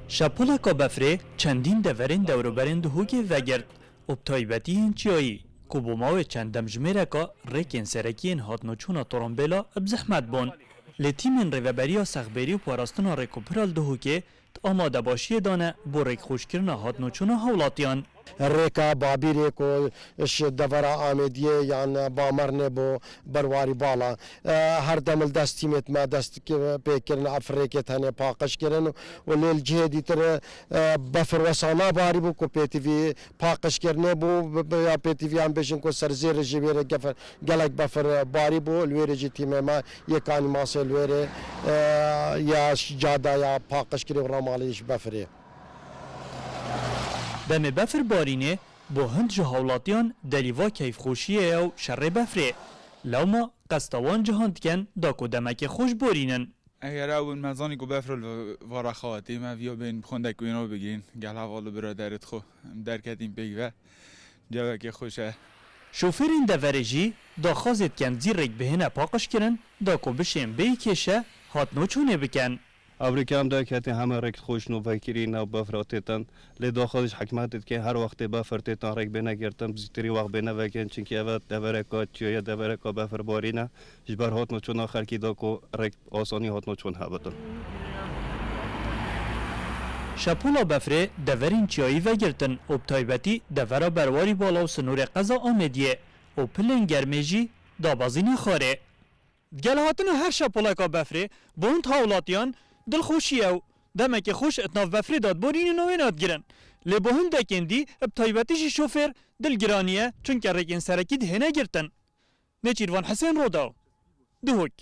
شپولا کا بفره چندین دورین دوروبرین دهوگی وگرد ابتایبتین چیایی که بوماوی چندم جمیره که ریکین سرکین هاتنو چونا ترامبیلا بزحمت بون لتیمین ریوبریا سخبری و پاراستنا ریکوپرال دهوگی آماده باشی دانه بو ریک خوشکرنا هاتنو چونا هولاتیان ریکا بابیری کو اش دورا آمدیه یعنی بامرنه بو برواری بالا هر دمل دستیمت ما دست پیکرن افریقیت هنه پاکش کرن و لیل جهدی تر بفر وسانا باری بو کو پیتیوی پاکش کرنه بو یا پیتیوی هم بشن کو سرزیر جبیر گفر گلک بفر باری بو لویر جی ما یکانی ماسه لویر یا جادا یا پاکش کری رامالیش بفره دم بفر بارینه بو هند جهولاتیان دلیوا کیف خوشیه او شر بفره لوما قستوان جهاند کن داکو دمک خوش بارینن اگر اول مزانی کو بفر وارخواتی ما ویا بین خوندک و اینا بگیرین گل حوالو برادرت خو درکتیم بگی و جوک خوشه شوفرین دورجی دا خازت کن زیرک بهنه پاکش کرن داکو بشین بی کشه هات نوچونه بکن امریکا هم داکتی همه رک خوش نو فکری نو بفراتیتن لی خودش حکمتت که هر وقت بفرتیتن رک بنا گرتم زیتری وقت بنا وکن چونکه اول دورکات چیه دورکا بفر بارینا جبر هات نو چون آخر کی داکو رک آسانی هات نو چون هبتن شپولا بفره دورین چیایی و گرتن ابتایبتی دورا برواری بالا و سنور قضا آمدیه و پلن گرمیجی دابازین خاره گل هاتن هر شپولا کا بفره بوند هاولاتیان دل خوشیه و دمک خوش اتناف بفره داد بورین نوینات گرن لی بوهن دکندی ابتایبتیش شوفر دل گرانیه چون که رکین سرکی دهنه گرتن نچیروان حسین رو داو دهوک